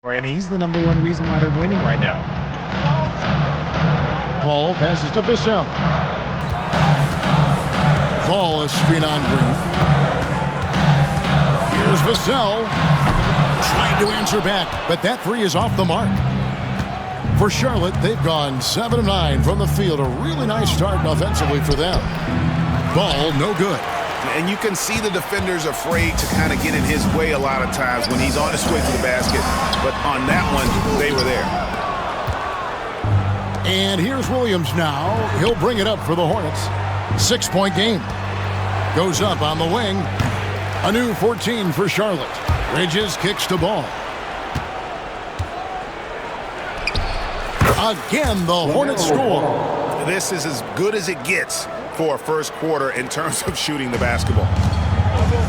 And he's the #1 reason why they're winning right now. Ball passes to Vassell. Ball is screen on Green. Here's Vassell. Trying to answer back, but that three is off the mark. For Charlotte, they've gone 7 of 9 from the field. A really nice start offensively for them. Ball, no good. And you can see the defenders afraid to kind of get in his way a lot of times when he's on his way to the basket. But on that one, they were there. And here's Williams now. He'll bring it up for the Hornets. 6-point game. Goes up on the wing. A new 14 for Charlotte. Bridges kicks to Ball. Again, the Hornets score. This is as good as it gets for a first quarter in terms of shooting the basketball.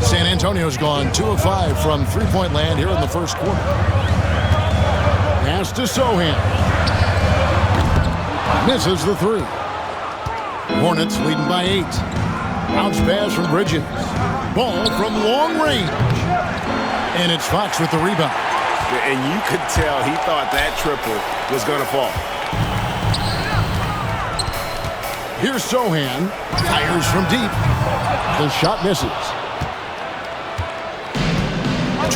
San Antonio's gone 2 of 5 from three-point land here in the first quarter. Pass to Sohan. Misses the three. Hornets leading by 8. Bounce pass from Bridges. Ball from long range. And it's Fox with the rebound. And you could tell he thought that triple was going to fall. Here's Sohan. Fires from deep. The shot misses.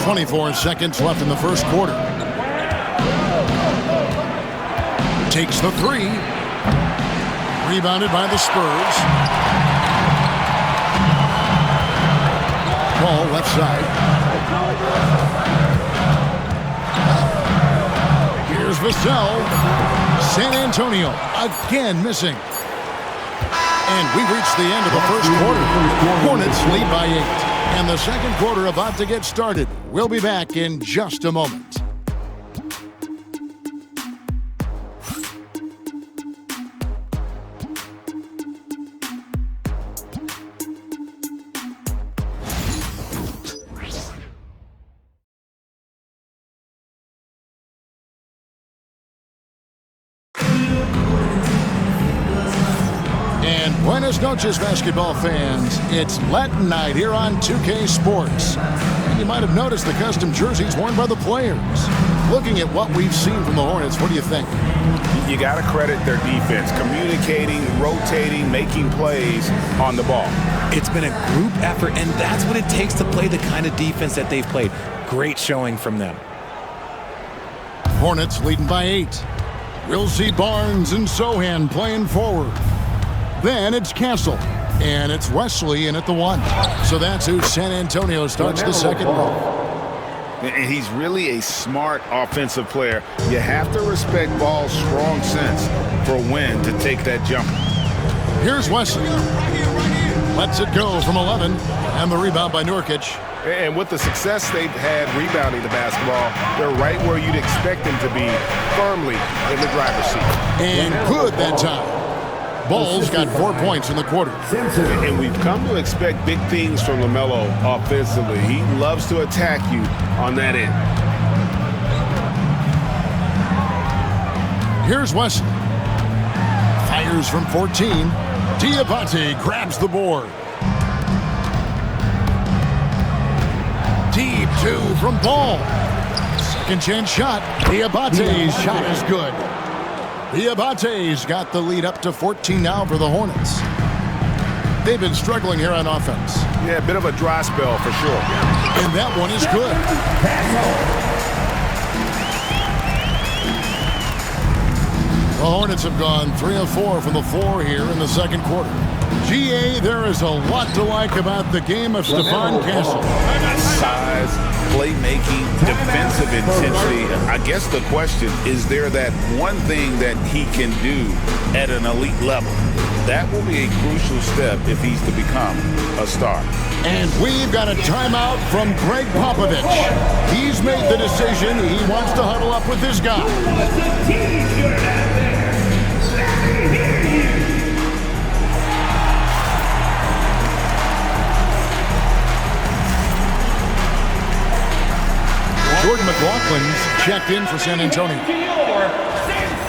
24 seconds left in the first quarter. Takes the three. Rebounded by the Spurs. Ball left side. Here's Vassell. San Antonio again missing. And we reached the end of the first quarter. Hornets lead by 8. And the second quarter about to get started. We'll be back in just a moment. Buenas noches, basketball fans. It's Latin night here on 2K Sports. And you might have noticed the custom jerseys worn by the players. Looking at what we've seen from the Hornets, what do you think? You got to credit their defense. Communicating, rotating, making plays on the ball. It's been a group effort, and that's what it takes to play the kind of defense that they've played. Great showing from them. Hornets leading by 8. We'll see Barnes and Sohan playing forward. Then it's Castle, and it's Wesley in at the 1. So that's who San Antonio starts the second row. And he's really a smart offensive player. You have to respect Ball's strong sense for when to take that jump. Here's Wesley. Lets it go from 11, and the rebound by Nurkic. And with the success they've had rebounding the basketball, they're right where you'd expect them to be, firmly in the driver's seat. And good that time. Ball's got 4 points in the quarter. And we've come to expect big things from Lamelo offensively. He loves to attack you on that end. Here's Wesley. Fires from 14. Diabate grabs the board. Deep 2 from Ball. Second chance shot. Diabate's shot is good. Diabate's got the lead up to 14 now for the Hornets. They've been struggling here on offense. Yeah, a bit of a dry spell for sure. And that one is good. The Hornets have gone 3 of 4 from the floor here in the second quarter. GA, there is a lot to like about the game of Stephon Castle. Size, playmaking, defensive intensity. I guess the question, is there that one thing that he can do at an elite level? That will be a crucial step if he's to become a star. And we've got a timeout from Greg Popovich. He's made the decision. He wants to huddle up with this guy. Jordan McLaughlin's checked in for San Antonio.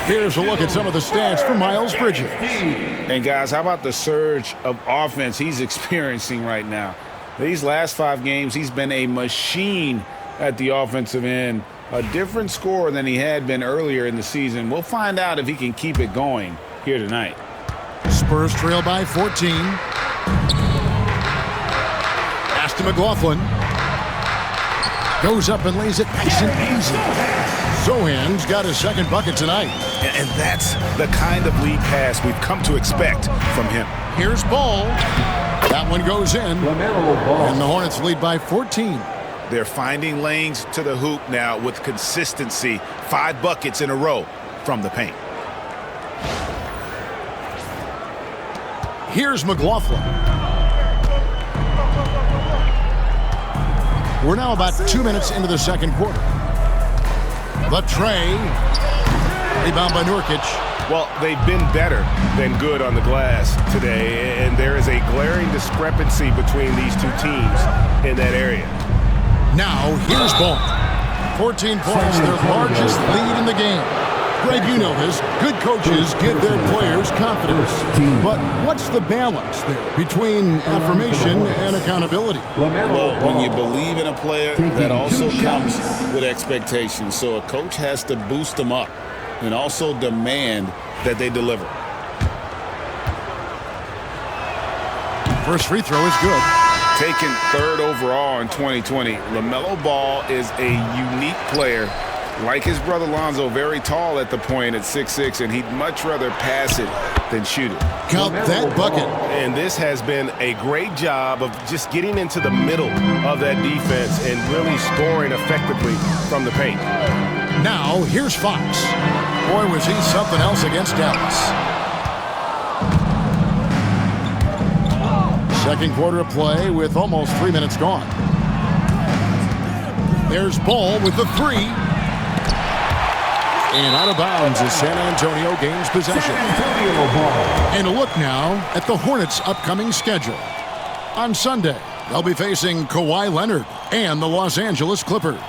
Here's a look at some of the stats for Miles Bridges. And guys, how about the surge of offense he's experiencing right now? These last 5 games, he's been a machine at the offensive end. A different scorer than he had been earlier in the season. We'll find out if he can keep it going here tonight. Spurs trail by 14. Pass to McLaughlin. Goes up and lays it nice and easy. Sohan's got his second bucket tonight. And that's the kind of lead pass we've come to expect from him. Here's Ball. That one goes in. And the Hornets lead by 14. They're finding lanes to the hoop now with consistency. 5 buckets in a row from the paint. Here's McLaughlin. We're now about 2 minutes into the second quarter. The tray. Rebound by Nurkic. Well, they've been better than good on the glass today, and there is a glaring discrepancy between these two teams in that area. Now, here's Ball. 14 points, their largest lead in the game. Greg, you know this. Good coaches give their players confidence. But what's the balance there between affirmation and accountability? Well, when you believe in a player, that also comes with expectations. So a coach has to boost them up and also demand that they deliver. First free throw is good. Taken 3rd overall in 2020, Lamelo Ball is a unique player. Like his brother Lonzo, very tall at the point at 6'6", and he'd much rather pass it than shoot it. Count that bucket. And this has been a great job of just getting into the middle of that defense and really scoring effectively from the paint. Now, here's Fox. Boy, was he something else against Dallas. Second quarter of play with almost 3 minutes gone. There's Ball with the three. And out of bounds as San Antonio gains possession. And a look now at the Hornets' upcoming schedule. On Sunday, they'll be facing Kawhi Leonard and the Los Angeles Clippers.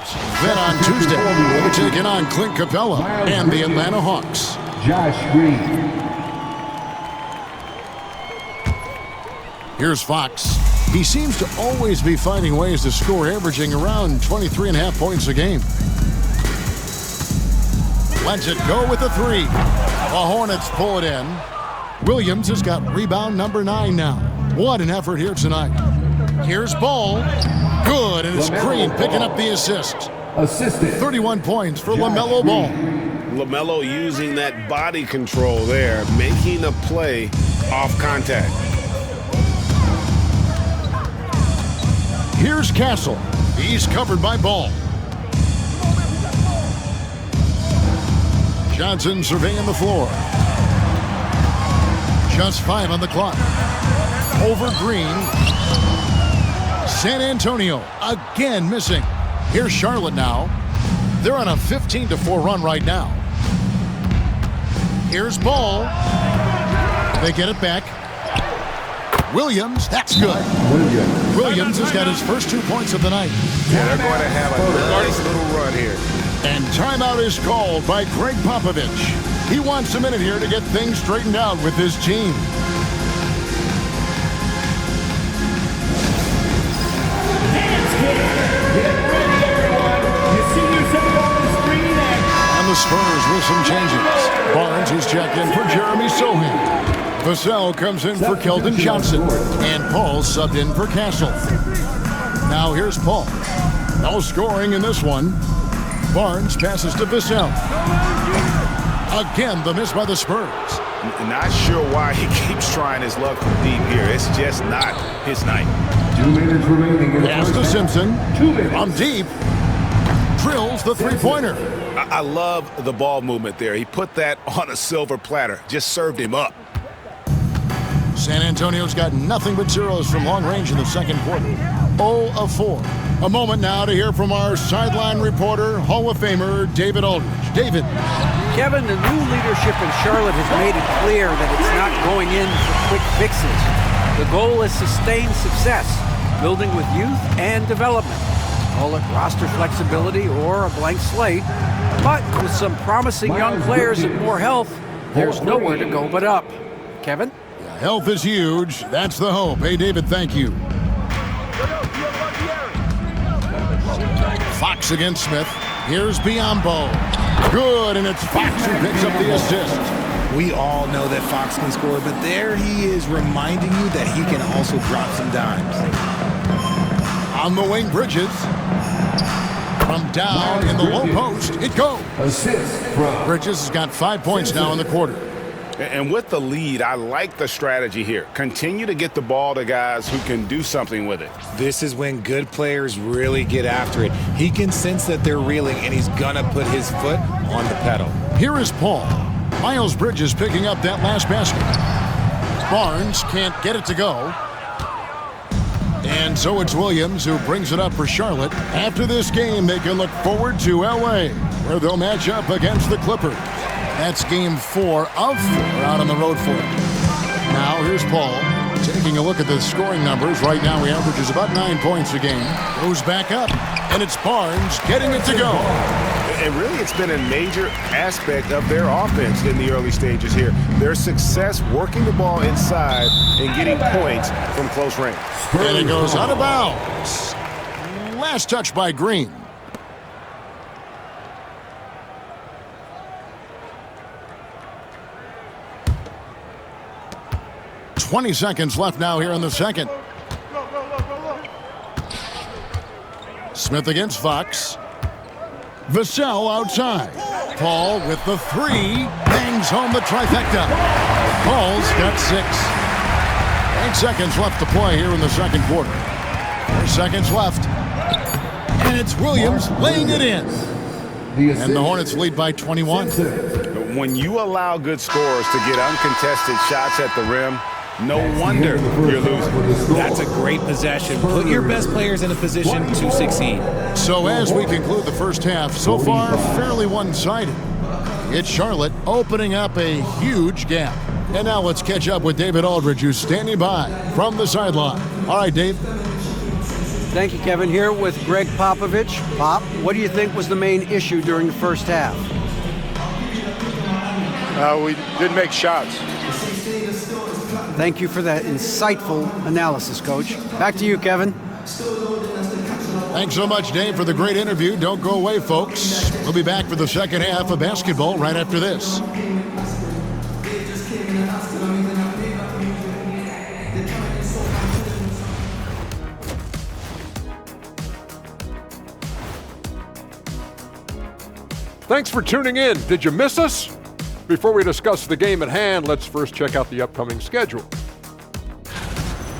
Then on Tuesday, they're taking on Clint Capella and the Atlanta Hawks. Josh Green. Here's Fox. He seems to always be finding ways to score, averaging around 23.5 points a game. Lets it go with the three. The Hornets pull it in. Williams has got rebound number 9 now. What an effort here tonight. Here's Ball. Good, and it's Green picking up the assist. 31 points for Lamelo Ball. Lamelo using that body control there, making a play off contact. Here's Castle. He's covered by Ball. Johnson surveying the floor. Just 5 on the clock. Over Green. San Antonio again missing. Here's Charlotte now. They're on a 15-4 run right now. Here's Ball. They get it back. Williams, that's good. Williams has got his first 2 points of the night. Yeah, they're going to have a nice little run here. And timeout is called by Greg Popovich. He wants a minute here to get things straightened out with his team. And the Spurs with some changes. Barnes is checked in for Jeremy Sohan. Vassell comes in for Keldon Johnson. And Paul subbed in for Castle. Now here's Paul. No scoring in this one. Barnes passes to Vassell. Again, the miss by the Spurs. Not sure why he keeps trying his luck from deep here. It's just not his night. 2 minutes remaining in the Pass to first. Simpson. 2 minutes. From deep. Drills the three-pointer. I love the ball movement there. He put that on a silver platter. Just served him up. San Antonio's got nothing but zeros from long range in the second quarter. 0 of 4. A moment now to hear from our sideline reporter, Hall of Famer David Aldridge. David. Kevin, the new leadership in Charlotte has made it clear that it's not going in for quick fixes. The goal is sustained success, building with youth and development. Call it roster flexibility or a blank slate. But with some promising young players and more health, there's nowhere to go but up. Kevin? Health is huge. That's the hope. Hey, David, thank you. Fox against Smith. Here's Biyombo. Good, and it's Fox who picks up the assist. We all know that Fox can score, but there he is reminding you that he can also drop some dimes. On the wing, Bridges. From down in the low post, it goes. Assist from Bridges has got 5 points now in the quarter. And with the lead, I like the strategy here. Continue to get the ball to guys who can do something with it. This is when good players really get after it. He can sense that they're reeling, and he's gonna put his foot on the pedal. Here is Paul. Miles Bridges picking up that last basket. Barnes can't get it to go. And so it's Williams who brings it up for Charlotte. After this game, they can look forward to L.A., where they'll match up against the Clippers. That's game 4 of 4 out on the road for it. Now here's Paul taking a look at the scoring numbers. Right now he averages about 9 points a game. Goes back up, and it's Barnes getting it to go. And really, it's been a major aspect of their offense in the early stages here. Their success working the ball inside and getting points from close range. And it goes out of bounds. Last touch by Green. .20 seconds left now here in the second. Smith against Fox. Vassell outside. Paul with the 3. Bangs home the trifecta. Paul's got 6. 8 seconds left to play here in the second quarter. 4 seconds left. And it's Williams laying it in. And the Hornets lead by 21. When you allow good scorers to get uncontested shots at the rim, no wonder you're losing. That's a great possession. Put your best players in a position to succeed. So as we conclude the first half, so far fairly one-sided. It's Charlotte opening up a huge gap. And now let's catch up with David Aldridge, who's standing by from the sideline. All right, Dave. Thank you, Kevin. Here with Greg Popovich. Pop, what do you think was the main issue during the first half? We didn't make shots. Thank you for that insightful analysis, Coach. Back to you, Kevin. Thanks so much, Dave, for the great interview. Don't go away, folks. We'll be back for the second half of basketball right after this. Thanks for tuning in. Did you miss us? Before we discuss the game at hand, let's first check out the upcoming schedule.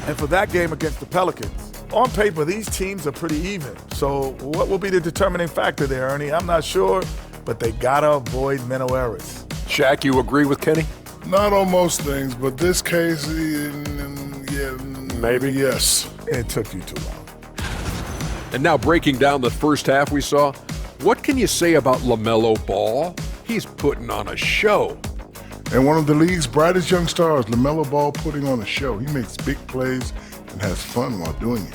And for that game against the Pelicans, on paper, these teams are pretty even. So what will be the determining factor there, Ernie? I'm not sure, but they got to avoid mental errors. Shaq, you agree with Kenny? Not on most things, but this case, yeah, maybe. Yes. It took you too long. And now breaking down the first half we saw, what can you say about Lamelo Ball? He's putting on a show. And one of the league's brightest young stars, Lamelo Ball, putting on a show. He makes big plays and has fun while doing it.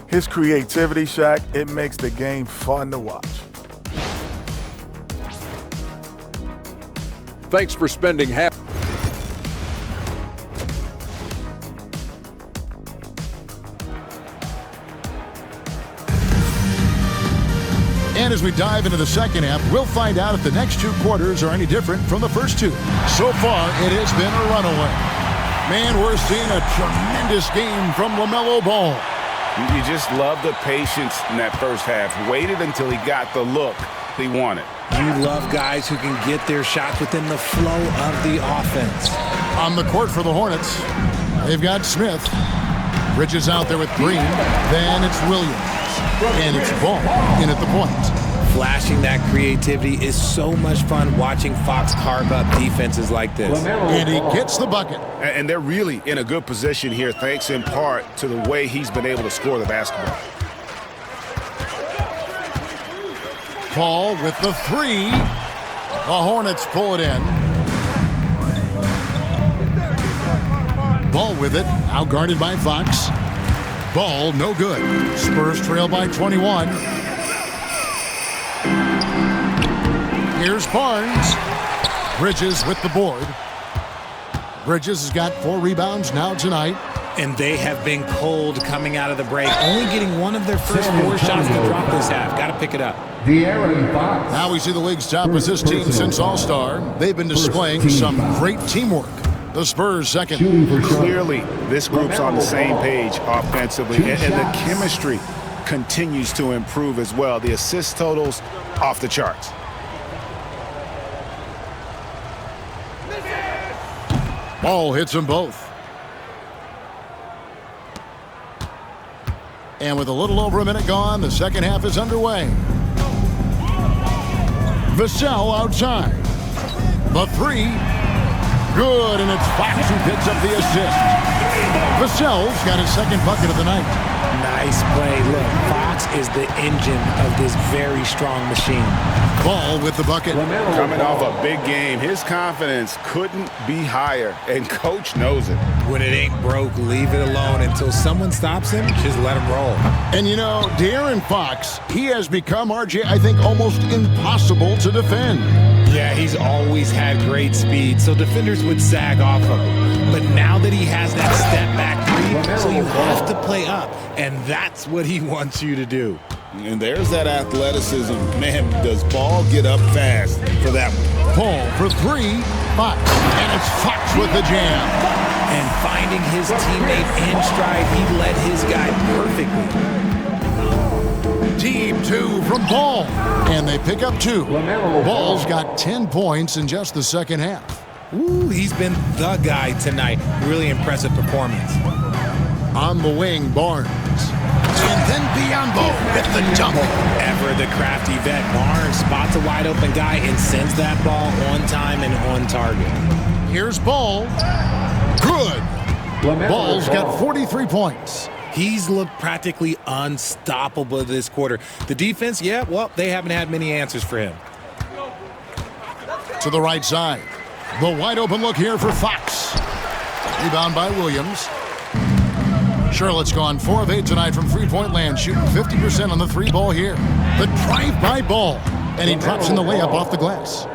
His creativity, Shaq, it makes the game fun to watch. Thanks for spending half. And as we dive into the second half, we'll find out if the next 2 quarters are any different from the first 2. So far, it has been a runaway. Man, we're seeing a tremendous game from Lamelo Ball. You just love the patience in that first half. Waited until he got the look he wanted. You love guys who can get their shots within the flow of the offense. On the court for the Hornets, they've got Smith. Bridges out there with Green. Then it's Williams. And it's Ball in at the point. Flashing that creativity is so much fun watching Fox carve up defenses like this. And he gets the bucket. And they're really in a good position here, thanks in part to the way he's been able to score the basketball. Paul with the 3. The Hornets pull it in. Ball with it, out guarded by Fox. Ball, no good. Spurs trail by 21. Here's Barnes. Bridges with the board. Bridges has got 4 rebounds now tonight. And they have been cold coming out of the break, only getting one of their first 4 shots to drop this half. Got to pick it up. Now we see the league's top assist team since All-Star. They've been displaying some great teamwork. The Spurs second. Clearly, this group's on the same page offensively, and the chemistry continues to improve as well. The assist totals off the charts. Ball hits them both. And with a little over a minute gone, the second half is underway. Vassell outside. The three. Good, and it's Fox who picks up the assist. Vassell's got his second bucket of the night. Nice play. Look, Fox is the engine of this very strong machine. Ball with the bucket. Coming off a big game, his confidence couldn't be higher, and Coach knows it. When it ain't broke, leave it alone until someone stops him. Just let him roll. And you know, De'Aaron Fox, he has become, RJ, I think, almost impossible to defend. Yeah, he's always had great speed, so defenders would sag off of him. But now that he has that step-back three, so you have to play up, and that's what he wants you to do. And there's that athleticism. Man, does Ball get up fast for that one. Ball for three, Fox, and it's Fox with the jam. And finding his teammate in stride, he led his guy perfectly. Team two from Ball, and they pick up 2. Ball's got 10 points in just the second half. Ooh, he's been the guy tonight. Really impressive performance. On the wing, Barnes. And then Biombo with the dunk. Ever the crafty vet, Barnes spots a wide open guy and sends that ball on time and on target. Here's Ball. Good. Ball's got 43 points. He's looked practically unstoppable this quarter. The defense, yeah, well, they haven't had many answers for him. To the right side. The wide open look here for Fox. Rebound by Williams. Charlotte's gone 4 of 8 tonight from three-point land, shooting 50% on the 3 ball here. The drive by Ball, and he drops in the layup off the glass.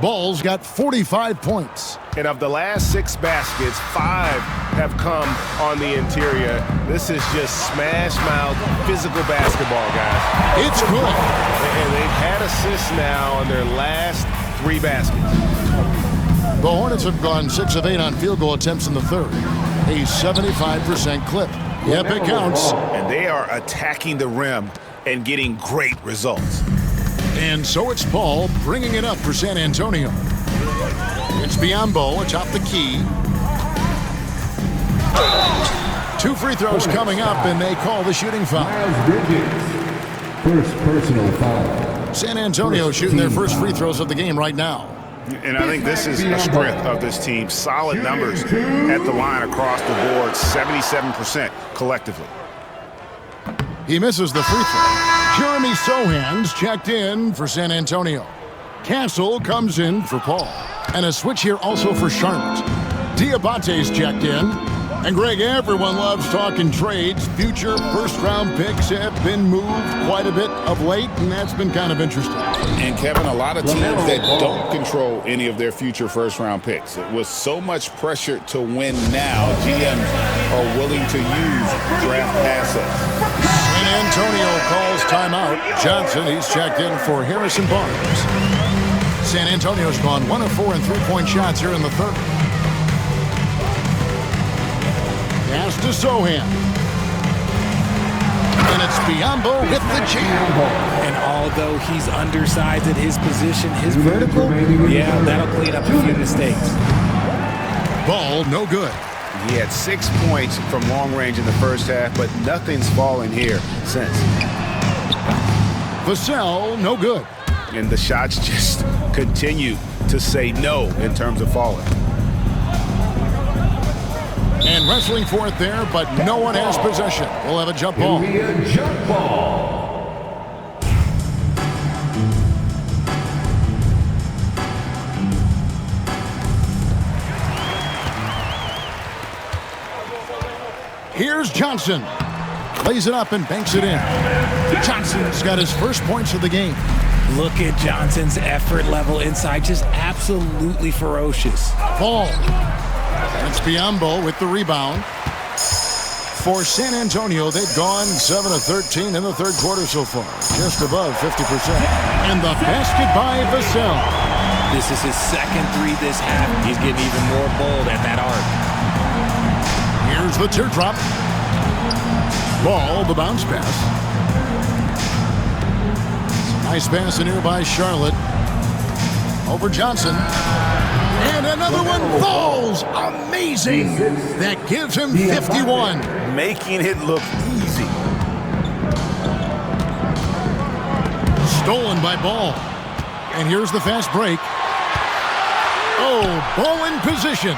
Ball's got 45 points. And of the last 6 baskets, 5 have come on the interior. This is just smash-mouth physical basketball, guys. It's good. And they've had assists now on their last 3 baskets. The Hornets have gone 6 of 8 on field goal attempts in the third. A 75% clip. Yep, it counts. And they are attacking the rim and getting great results. And so it's Ball bringing it up for San Antonio. It's Biombo atop the key. 2 free throws coming up, and they call the shooting foul. First personal foul. San Antonio shooting their first free throws of the game right now. And I think this is a strength of this team. Solid numbers at the line across the board, 77% collectively. He misses the free throw. Jeremy Sohan's checked in for San Antonio. Castle comes in for Paul. And a switch here also for Charlotte. Diabate's checked in. And Greg, everyone loves talking trades. Future first-round picks have been moved quite a bit of late, and that's been kind of interesting. And Kevin, a lot of teams that don't control any of their future first-round picks. With so much pressure to win now, GMs are willing to use draft assets. San Antonio calls timeout. Johnson, he's checked in for Harrison Barnes. San Antonio's gone 1 of 4 in three-point shots here in the third. Pass to Sohan. And it's Biombo with the jam. And although he's undersized at his position, his vertical, yeah, that'll clean up a few mistakes. Ball no good. He had 6 points from long range in the first half, but nothing's fallen here since. Vassell no good. And the shots just continue to say no in terms of falling. And wrestling for it there, but no one has possession. We'll have a jump ball. Jump ball. Here's Johnson. Lays it up and banks it in. Johnson's got his first points of the game. Look at Johnson's effort level inside, just absolutely ferocious. Ball. It's Biombo with the rebound. For San Antonio, they've gone 7 of 13 in the third quarter so far, just above 50%. And the basket by Vassell. This is his second three this half. He's getting even more bold at that arc. Here's the teardrop. Ball, the bounce pass. Nice pass in here by Charlotte. Over Johnson. And another one falls. Amazing. That gives him 51. Making it look easy. Stolen by Ball. And here's the fast break. Oh, Ball in position.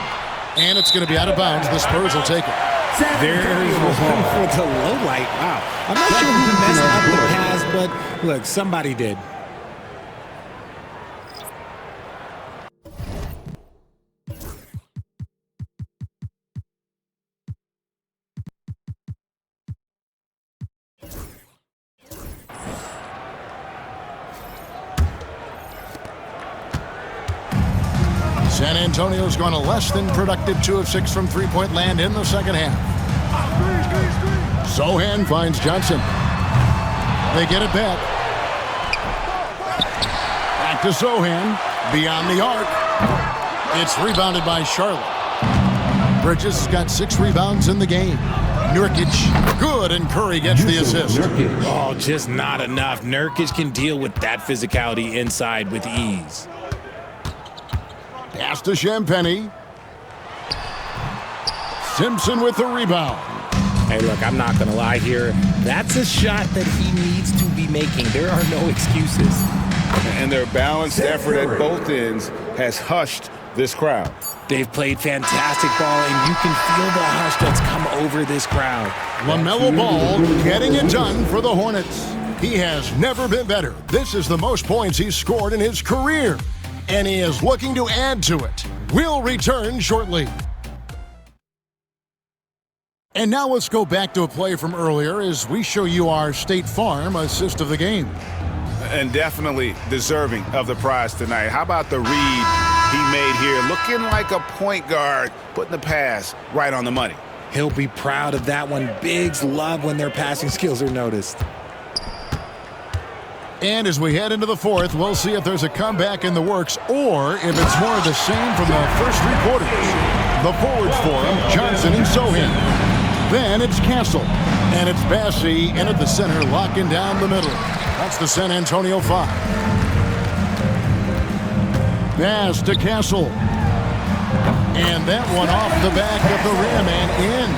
And it's going to be out of bounds. The Spurs will take it. There's one for the low light. Wow. I'm not sure who messed up the pass, but look, somebody did. San Antonio's gone a less than productive 2 of 6 from three-point land in the second half. Sohan finds Johnson. They get it back. Back to Sohan. Beyond the arc. It's rebounded by Charlotte. Bridges got 6 rebounds in the game. Nurkic, good, and Curry gets the assist. Oh, just not enough. Nurkic can deal with that physicality inside with ease. Pass to Champagny. Simpson with the rebound. Hey, look, I'm not going to lie here. That's a shot that he needs to be making. There are no excuses. And their balanced effort at both ends has hushed this crowd. They've played fantastic ball, and you can feel the hush that's come over this crowd. Lamelo Ball getting it done for the Hornets. He has never been better. This is the most points he's scored in his career, and he is looking to add to it. We'll return shortly. And now let's go back to a play from earlier as we show you our State Farm assist of the game. And definitely deserving of the prize tonight. How about the read he made here? Looking like a point guard, putting the pass right on the money. He'll be proud of that one. Bigs love when their passing skills are noticed. And as we head into the fourth, we'll see if there's a comeback in the works or if it's more of the same from the first 3 quarters. The forwards for him, Johnson and Sohan. Then it's Castle. And it's Bassey in at the center, locking down the middle. That's the San Antonio 5. Pass to Castle. And that one off the back of the rim and in.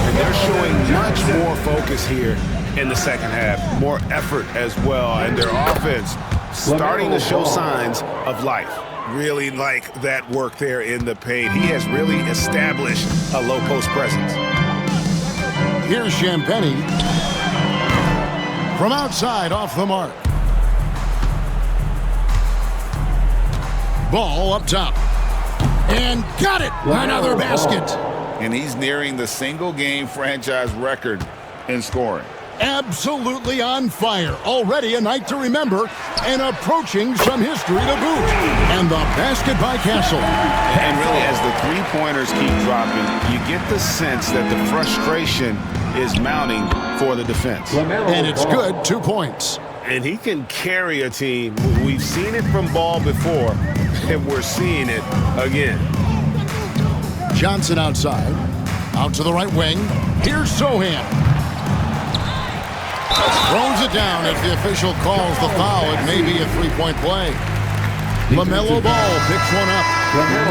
And they're showing much more focus here in the second half. More effort as well. And their offense starting to show signs of life. Really like that work there in the paint. He has really established a low post presence. Here's Champagny. From outside, off the mark. Ball up top. And got it! Another basket. And he's nearing the single-game franchise record in scoring. Absolutely on fire. Already a night to remember and approaching some history to boot. And the basket by Castle. And really, as the three-pointers keep dropping, you get the sense that the frustration is mounting for the defense. And it's good, 2 points. And he can carry a team. We've seen it from Ball before, and we're seeing it again. Johnson outside. Out to the right wing. Here's Sohan. Throws it down as the official calls the foul. It may be a 3-point play. Lamelo Ball picks one up.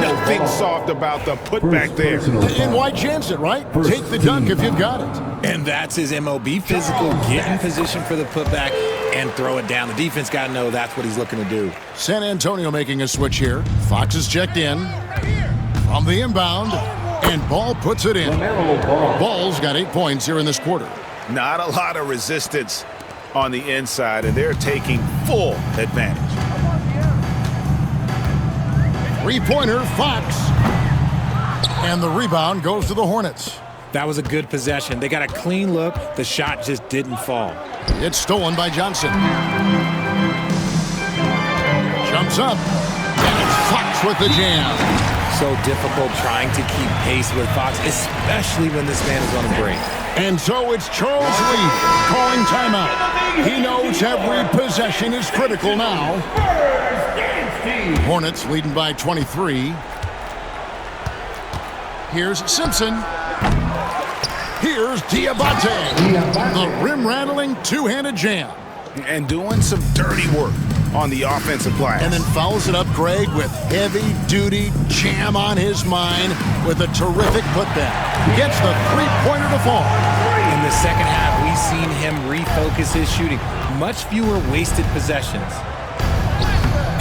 Nothing soft about the putback there. And why chance it, right? Take the dunk if you've got it. And that's his MOB, physical, get in position for the putback and throw it down. The defense got to know that's what he's looking to do. San Antonio making a switch here. Fox is checked in. From the inbound, and Ball puts it in. Ball's got 8 points here in this quarter. Not a lot of resistance on the inside, and they're taking full advantage. 3-pointer, Fox. And the rebound goes to the Hornets. That was a good possession. They got a clean look. The shot just didn't fall. It's stolen by Johnson. Jumps up. And it's Fox with the jam. So difficult trying to keep pace with Fox, especially when this man is on a break. And so it's Charles Lee calling timeout. He knows every possession is critical now. Hornets leading by 23. Here's Simpson. Here's Diabate. The rim-rattling two-handed jam. And doing some dirty work on the offensive glass. And then follows it up, Greg, with heavy-duty jam on his mind with a terrific putback. Gets the three-pointer to fall. In the second half, we've seen him refocus his shooting. Much fewer wasted possessions.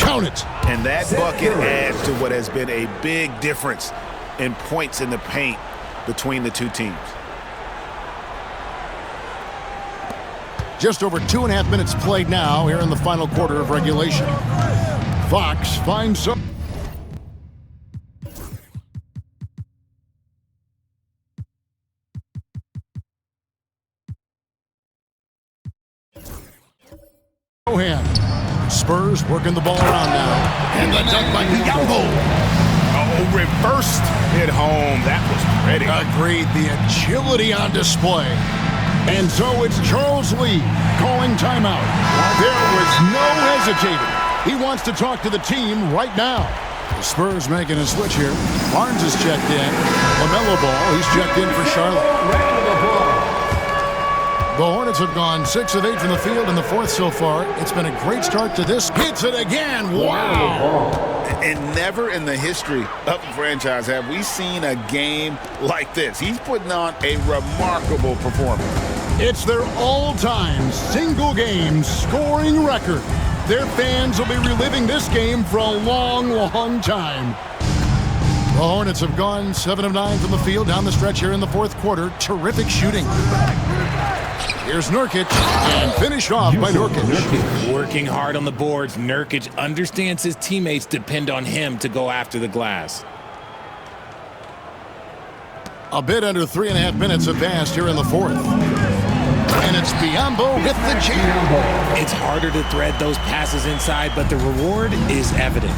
Count it. And that bucket adds to what has been a big difference in points in the paint between the two teams. Just over 2.5 minutes played now here in the final quarter of regulation. Fox finds some. Spurs working the ball around now. And the dunk by Diabate. Oh, reversed it home. That was pretty. Agreed. The agility on display. And so it's Charles Lee calling timeout. There was no hesitating. He wants to talk to the team right now. The Spurs making a switch here. Barnes is checked in. Lamelo Ball, he's checked in for Charlotte. The Hornets have gone 6 of 8 from the field in the fourth so far. It's been a great start to this. Hits it again. Wow. And never in the history of the franchise have we seen a game like this. He's putting on a remarkable performance. It's their all-time single-game scoring record. Their fans will be reliving this game for a long, long time. The Hornets have gone 7 of 9 from the field down the stretch here in the fourth quarter. Terrific shooting. Here's Nurkic, and finished off by Nurkic. Working hard on the boards, Nurkic understands his teammates depend on him to go after the glass. A bit under 3.5 minutes have passed here in the fourth. And it's Biyombo with the jam. It's harder to thread those passes inside, but the reward is evident.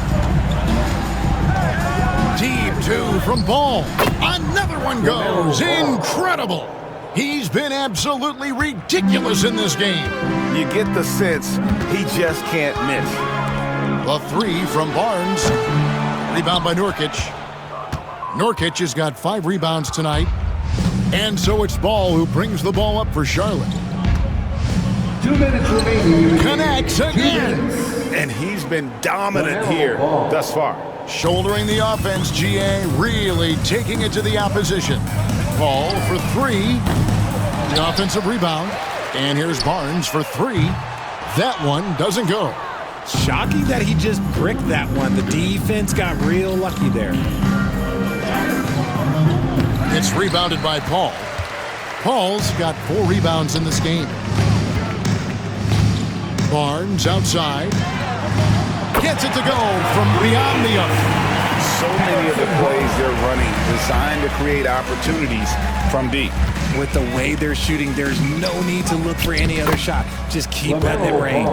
Deep two from Ball. Another one goes. Incredible. He's been absolutely ridiculous in this game. You get the sense he just can't miss. The three from Barnes. Rebound by Nurkic. Nurkic has got 5 rebounds tonight. And so it's Ball who brings the ball up for Charlotte. 2 minutes remaining. Connects again. And he's been dominant here thus far. Shouldering the offense, GA really taking it to the opposition. Ball for 3. The offensive rebound. And here's Barnes for 3. That one doesn't go. Shocking that he just bricked that one. The defense got real lucky there. It's rebounded by Paul. Paul's got 4 rebounds in this game. Barnes outside. Gets it to go from beyond the arc. So many of the plays they're running designed to create opportunities from deep. With the way they're shooting, there's no need to look for any other shot. Just keep letting it rain.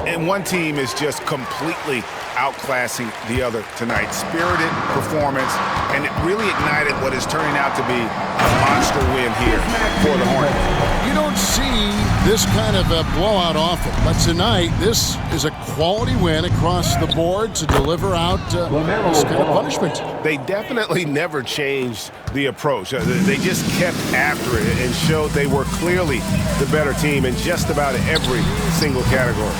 And one team is just completely outclassing the other tonight. Spirited performance, and it really ignited what is turning out to be a monster win here for the Hornets. You don't see this kind of a blowout often, but tonight this is a quality win across the board to deliver out this kind of punishment. They definitely never changed the approach. They just kept after it and showed they were clearly the better team in just about every single category.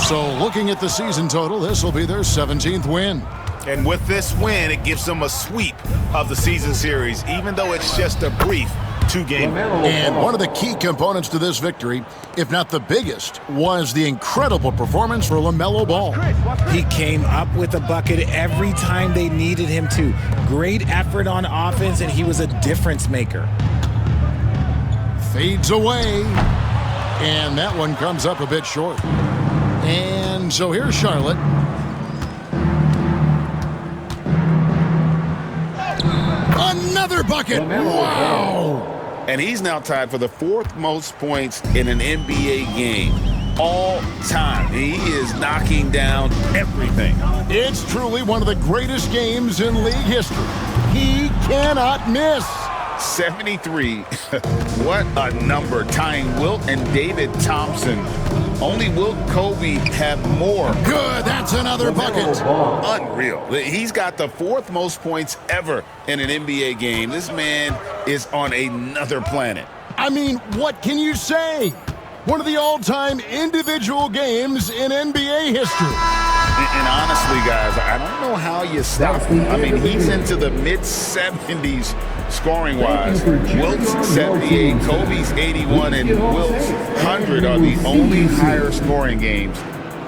So looking at the season total, this will be their 17th win. And with this win, it gives them a sweep of the season series, even though it's just a brief 2-game. And one of the key components to this victory, if not the biggest, was the incredible performance for Lamelo Ball. He came up with a bucket every time they needed him to. Great effort on offense, and he was a difference maker. Fades away. And that one comes up a bit short. And so here's Charlotte. Another bucket. Wow. And he's now tied for the 4th most points in an NBA game. all time. He is knocking down everything. It's truly one of the greatest games in league history. He cannot miss. 73. What a number. Tying Wilt and David Thompson. Only Wilt and Kobe have more. Good. That's another bucket. Unreal. He's got the 4th most points ever in an NBA game. This man is on another planet. I mean, what can you say? One of the all-time individual games in NBA history. And honestly, guys, I don't know how you stop him. I mean, he's into the mid-70s scoring-wise. Wilt's 78, Kobe's 81, and Wilt's 100 are the only higher scoring games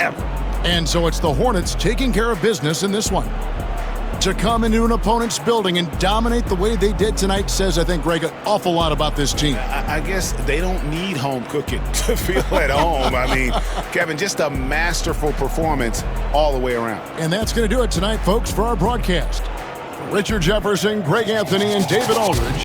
ever. And so it's the Hornets taking care of business in this one. To come into an opponent's building and dominate the way they did tonight says, I think, Greg, an awful lot about this team. I guess they don't need home cooking to feel at home. I mean, Kevin, just a masterful performance all the way around. And that's going to do it tonight, folks, for our broadcast. Richard Jefferson, Greg Anthony, and David Aldridge.